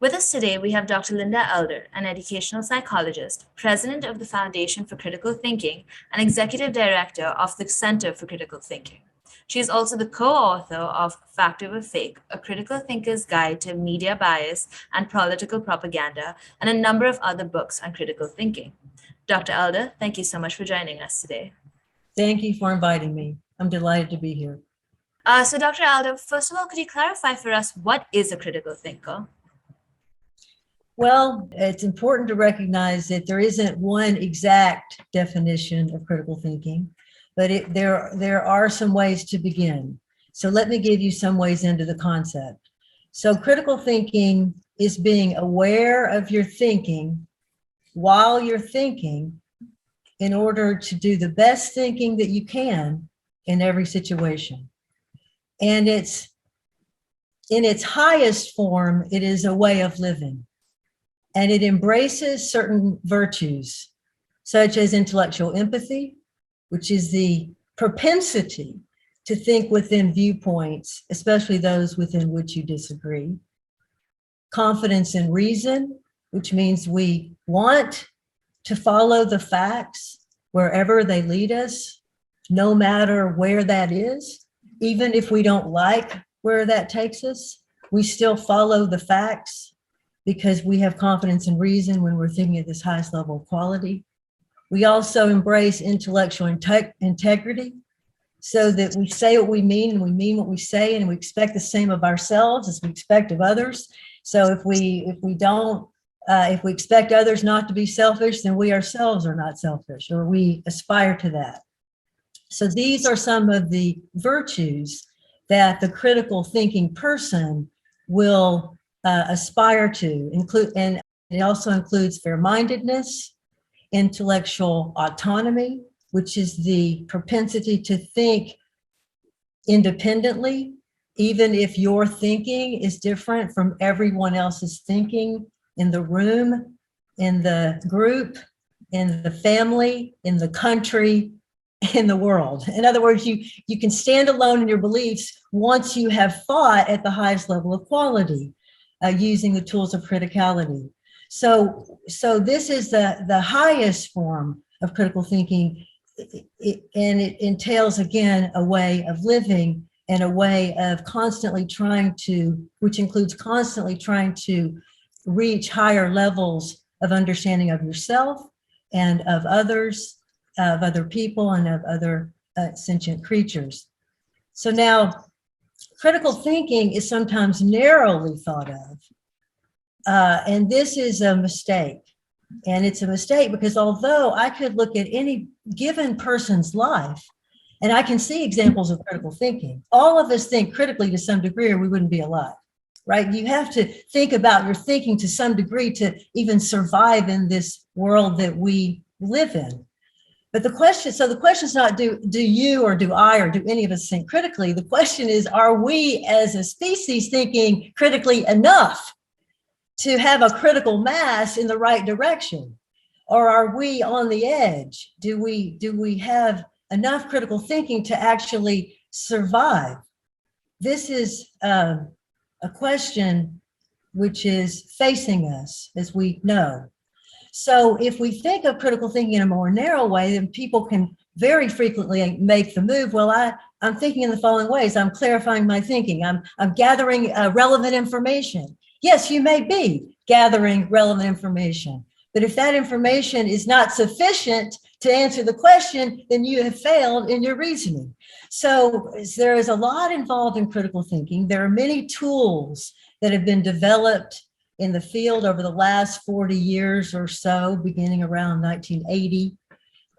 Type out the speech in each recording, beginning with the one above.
With us today, we have Dr. Linda Elder, an educational psychologist, president of the Foundation for Critical Thinking, and executive director of the Center for Critical Thinking. She is also the co-author of Fact Over Fake, a critical thinker's guide to media bias and political propaganda, and a number of other books on critical thinking. Dr. Elder, thank you so much for joining us today. Thank you for inviting me. I'm delighted to be here. So Dr. Elder, first of all, could you clarify for us what is a critical thinker? Well, it's important to recognize that there isn't one exact definition of critical thinking, but there are some ways to begin. So let me give you some ways into the concept. So critical thinking is being aware of your thinking while you're thinking in order to do the best thinking that you can in every situation. And it's in its highest form, it is a way of living. And it embraces certain virtues, such as intellectual empathy, which is the propensity to think within viewpoints, especially those within which you disagree. Confidence in reason, which means we want to follow the facts wherever they lead us, no matter where that is. Even if we don't like where that takes us, we still follow the facts because we have confidence in reason when we're thinking at this highest level of quality. We also embrace intellectual integrity so that we say what we mean and we mean what we say, and we expect the same of ourselves as we expect of others. So if we expect others not to be selfish, then we ourselves are not selfish, or we aspire to that. So these are some of the virtues that the critical thinking person will aspire to include, and it also includes fair-mindedness, intellectual autonomy, which is the propensity to think independently, even if your thinking is different from everyone else's thinking in the room, in the group, in the family, in the country, in the world. In other words, you can stand alone in your beliefs once you have thought at the highest level of quality, using the tools of criticality. So this is the highest form of critical thinking, and it entails, again, a way of living and a way of constantly trying to, which includes constantly trying to reach higher levels of understanding of yourself and of others, of other people, and of other sentient creatures. So now, critical thinking is sometimes narrowly thought of, and this is a mistake. And it's a mistake because although I could look at any given person's life and I can see examples of critical thinking, all of us think critically to some degree or we wouldn't be alive, right? You have to think about your thinking to some degree to even survive in this world that we live in. But the question is not do you or do I or do any of us think critically? The question is, are we as a species thinking critically enough to have a critical mass in the right direction? Or are we on the edge? Do we have enough critical thinking to actually survive? This is a question which is facing us, as we know. So if we think of critical thinking in a more narrow way, then people can very frequently make the move. Well, I'm thinking in the following ways. I'm clarifying my thinking. I'm gathering relevant information. Yes, you may be gathering relevant information, but if that information is not sufficient to answer the question, then you have failed in your reasoning. So there is a lot involved in critical thinking. There are many tools that have been developed in the field over the last 40 years or so, beginning around 1980.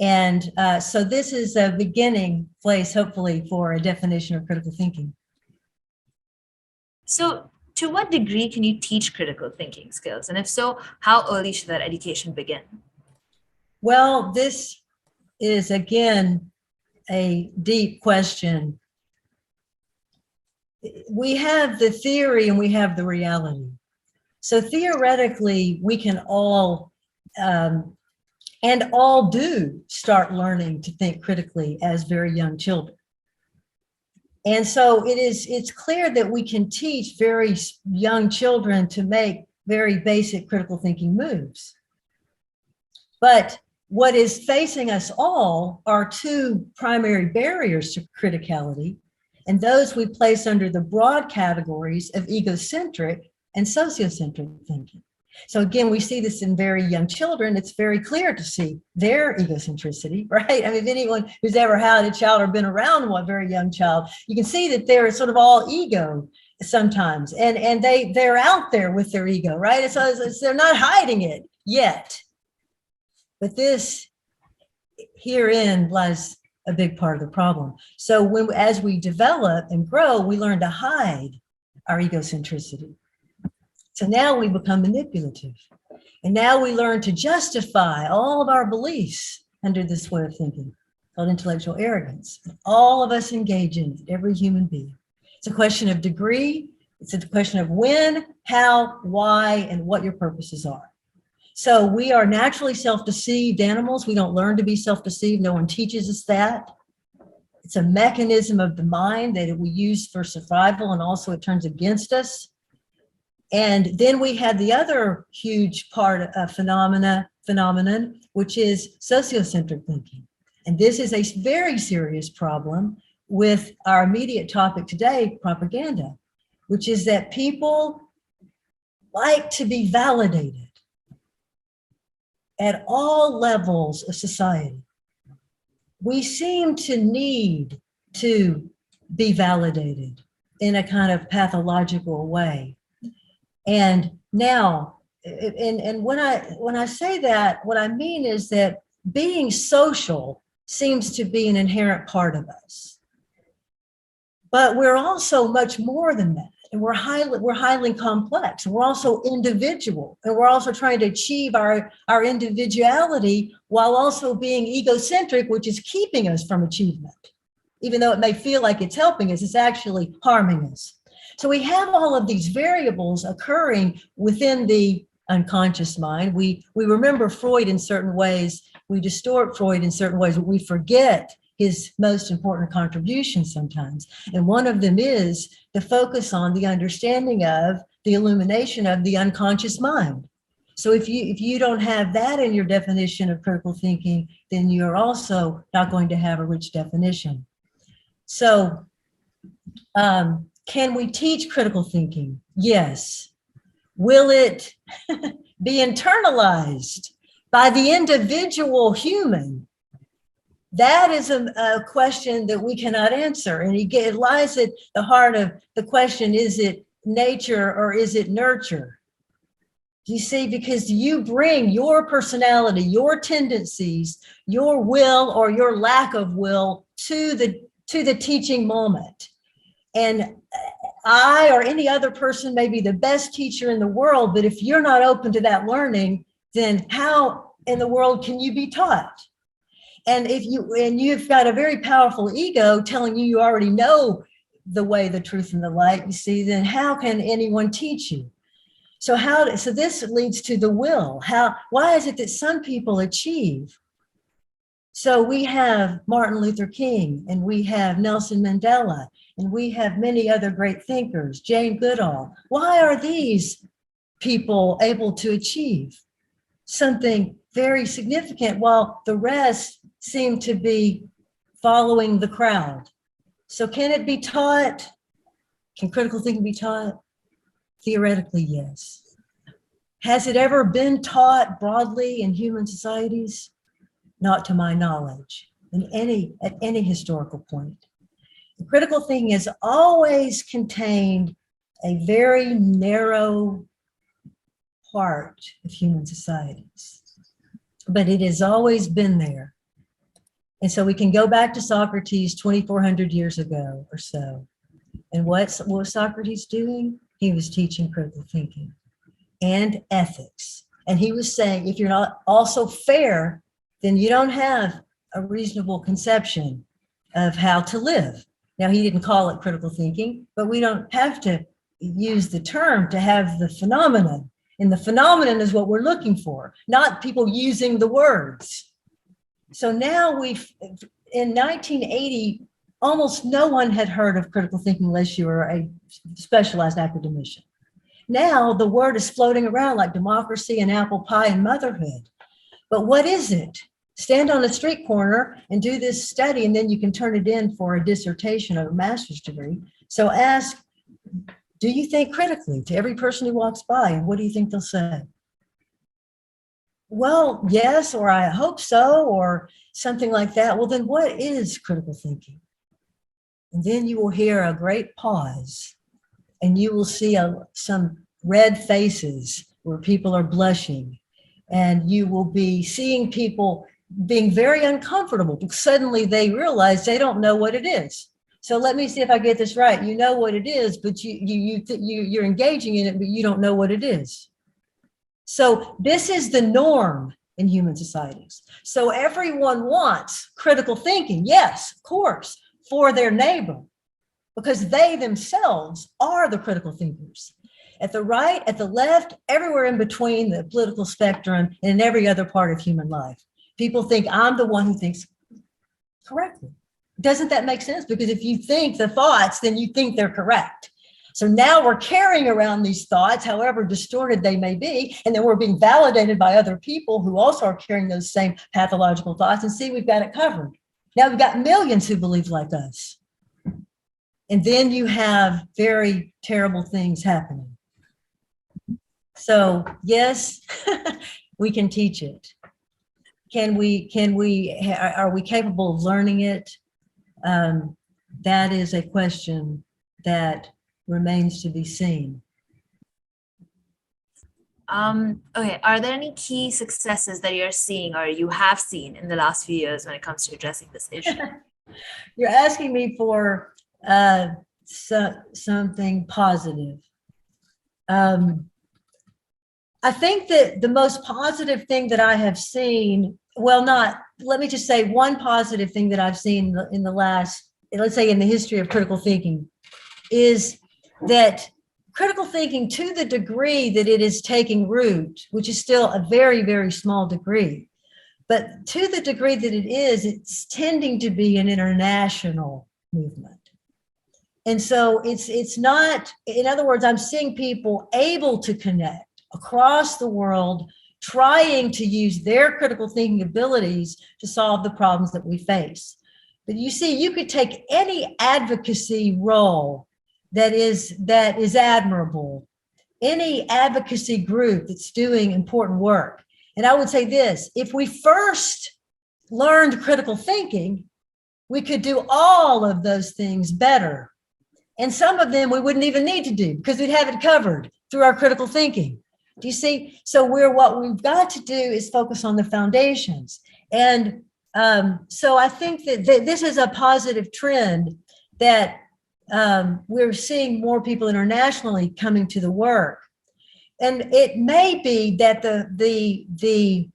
And so this is a beginning place, hopefully, for a definition of critical thinking. So to what degree can you teach critical thinking skills? And if so, how early should that education begin? Well, this is, again, a deep question. We have the theory and we have the reality. So theoretically, we can all, and all do, start learning to think critically as very young children. And so it's clear that we can teach very young children to make very basic critical thinking moves. But what is facing us all are two primary barriers to criticality, and those we place under the broad categories of egocentric and sociocentric thinking. So again, we see this in very young children. It's very clear to see their egocentricity, right? I mean, if anyone who's ever had a child or been around one very young child, you can see that they're sort of all ego sometimes, and they're out there with their ego, right? So they're not hiding it yet. But this, herein lies a big part of the problem. So as we develop and grow, we learn to hide our egocentricity. So now we become manipulative. And now we learn to justify all of our beliefs under this way of thinking called intellectual arrogance. And all of us engage in it, every human being. It's a question of degree. It's a question of when, how, why, and what your purposes are. So we are naturally self-deceived animals. We don't learn to be self-deceived. No one teaches us that. It's a mechanism of the mind that we use for survival, and also it turns against us. And then we have the other huge part of phenomenon, which is sociocentric thinking. And this is a very serious problem with our immediate topic today, propaganda, which is that people like to be validated at all levels of society. We seem to need to be validated in a kind of pathological way. And now, and when I say that, what I mean is that being social seems to be an inherent part of us. But we're also much more than that. And we're highly complex, and we're also individual, and we're also trying to achieve our individuality while also being egocentric, which is keeping us from achievement. Even though it may feel like it's helping us, it's actually harming us. So we have all of these variables occurring within the unconscious mind. We remember Freud in certain ways, we distort Freud in certain ways, but we forget his most important contributions sometimes. And one of them is the focus on the understanding of the illumination of the unconscious mind. So if you don't have that in your definition of critical thinking, then you're also not going to have a rich definition. So can we teach critical thinking? Yes. Will it be internalized by the individual human? That is a question that we cannot answer. And it lies at the heart of the question, is it nature or is it nurture? You see, because you bring your personality, your tendencies, your will or your lack of will to the teaching moment. And I or any other person may be the best teacher in the world, but if you're not open to that learning, then how in the world can you be taught? And you've got a very powerful ego telling you already know the way, the truth, and the light, you see, then how can anyone teach you? So this leads to the will. Why is it that some people achieve? So we have Martin Luther King, and we have Nelson Mandela, and we have many other great thinkers, Jane Goodall. Why are these people able to achieve something very significant while the rest seem to be following the crowd? So can it be taught? Can critical thinking be taught? Theoretically, yes. Has it ever been taught broadly in human societies? Not to my knowledge, at any historical point. Critical thinking has always contained a very narrow part of human societies, but it has always been there. And so we can go back to Socrates 2,400 years ago or so. And what was Socrates doing? He was teaching critical thinking and ethics. And he was saying, if you're not also fair, then you don't have a reasonable conception of how to live. Now, he didn't call it critical thinking, but we don't have to use the term to have the phenomenon. And the phenomenon is what we're looking for, not people using the words. So now in 1980, almost no one had heard of critical thinking unless you were a specialized academician. Now the word is floating around like democracy and apple pie and motherhood. But what is it? Stand on a street corner and do this study, and then you can turn it in for a dissertation or a master's degree. So ask, do you think critically to every person who walks by, and what do you think they'll say? Well, yes, or I hope so, or something like that. Well, then what is critical thinking? And then you will hear a great pause, and you will see some red faces where people are blushing, and you will be seeing people being very uncomfortable because suddenly they realize they don't know what it is. So let me see if I get this right. You know what it is, but you're engaging in it, but you don't know what it is. So this is the norm in human societies. So everyone wants critical thinking, yes, of course, for their neighbor, because they themselves are the critical thinkers. At the right, at the left, everywhere in between the political spectrum, and in every other part of human life. People think I'm the one who thinks correctly. Doesn't that make sense? Because if you think the thoughts, then you think they're correct. So now we're carrying around these thoughts, however distorted they may be, and then we're being validated by other people who also are carrying those same pathological thoughts, and see, we've got it covered. Now we've got millions who believe like us. And then you have very terrible things happening. So yes, we can teach it. Are we capable of learning it? That is a question that remains to be seen. Okay, are there any key successes that you're seeing or you have seen in the last few years when it comes to addressing this issue? You're asking me for something positive. I think that the most positive thing that I have seen, let me just say one positive thing that I've seen in the last, let's say in the history of critical thinking, is that critical thinking, to the degree that it is taking root, which is still a very, very small degree, but to the degree that it is, it's tending to be an international movement. And so it's not, in other words, I'm seeing people able to connect across the world, trying to use their critical thinking abilities to solve the problems that we face. But you see, you could take any advocacy role that is admirable, any advocacy group that's doing important work. And I would say this, if we first learned critical thinking, we could do all of those things better. And some of them we wouldn't even need to do because we'd have it covered through our critical thinking. Do you see? So what we've got to do is focus on the foundations. And so I think that this is a positive trend that we're seeing more people internationally coming to the work. And it may be that the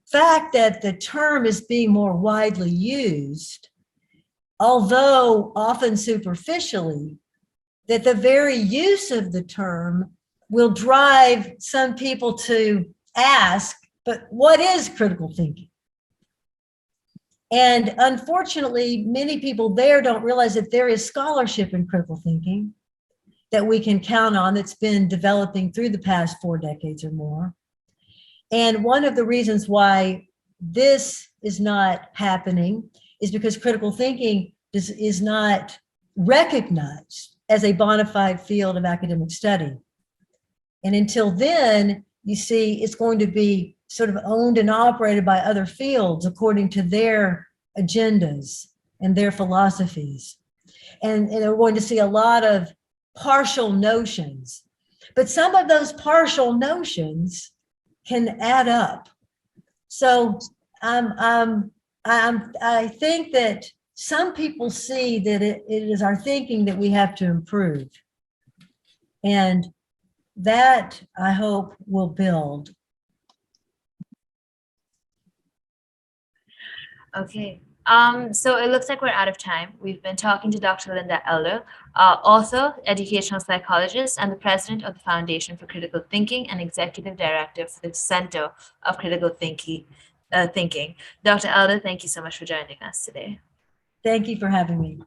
fact that the term is being more widely used, although often superficially, that the very use of the term will drive some people to ask, but what is critical thinking? And unfortunately, many people there don't realize that there is scholarship in critical thinking that we can count on that's been developing through the past 4 decades or more. And one of the reasons why this is not happening is because critical thinking is not recognized as a bona fide field of academic study. And until then, you see, it's going to be sort of owned and operated by other fields according to their agendas and their philosophies. And we're going to see a lot of partial notions. But some of those partial notions can add up. So I think that some people see that it is our thinking that we have to improve. And that, I hope, will build. Okay. So it looks like we're out of time. We've been talking to Dr. Linda Elder, author, educational psychologist, and the president of the Foundation for Critical Thinking and executive director for the Center of Critical Thinking. Dr. Elder, thank you so much for joining us today. Thank you for having me.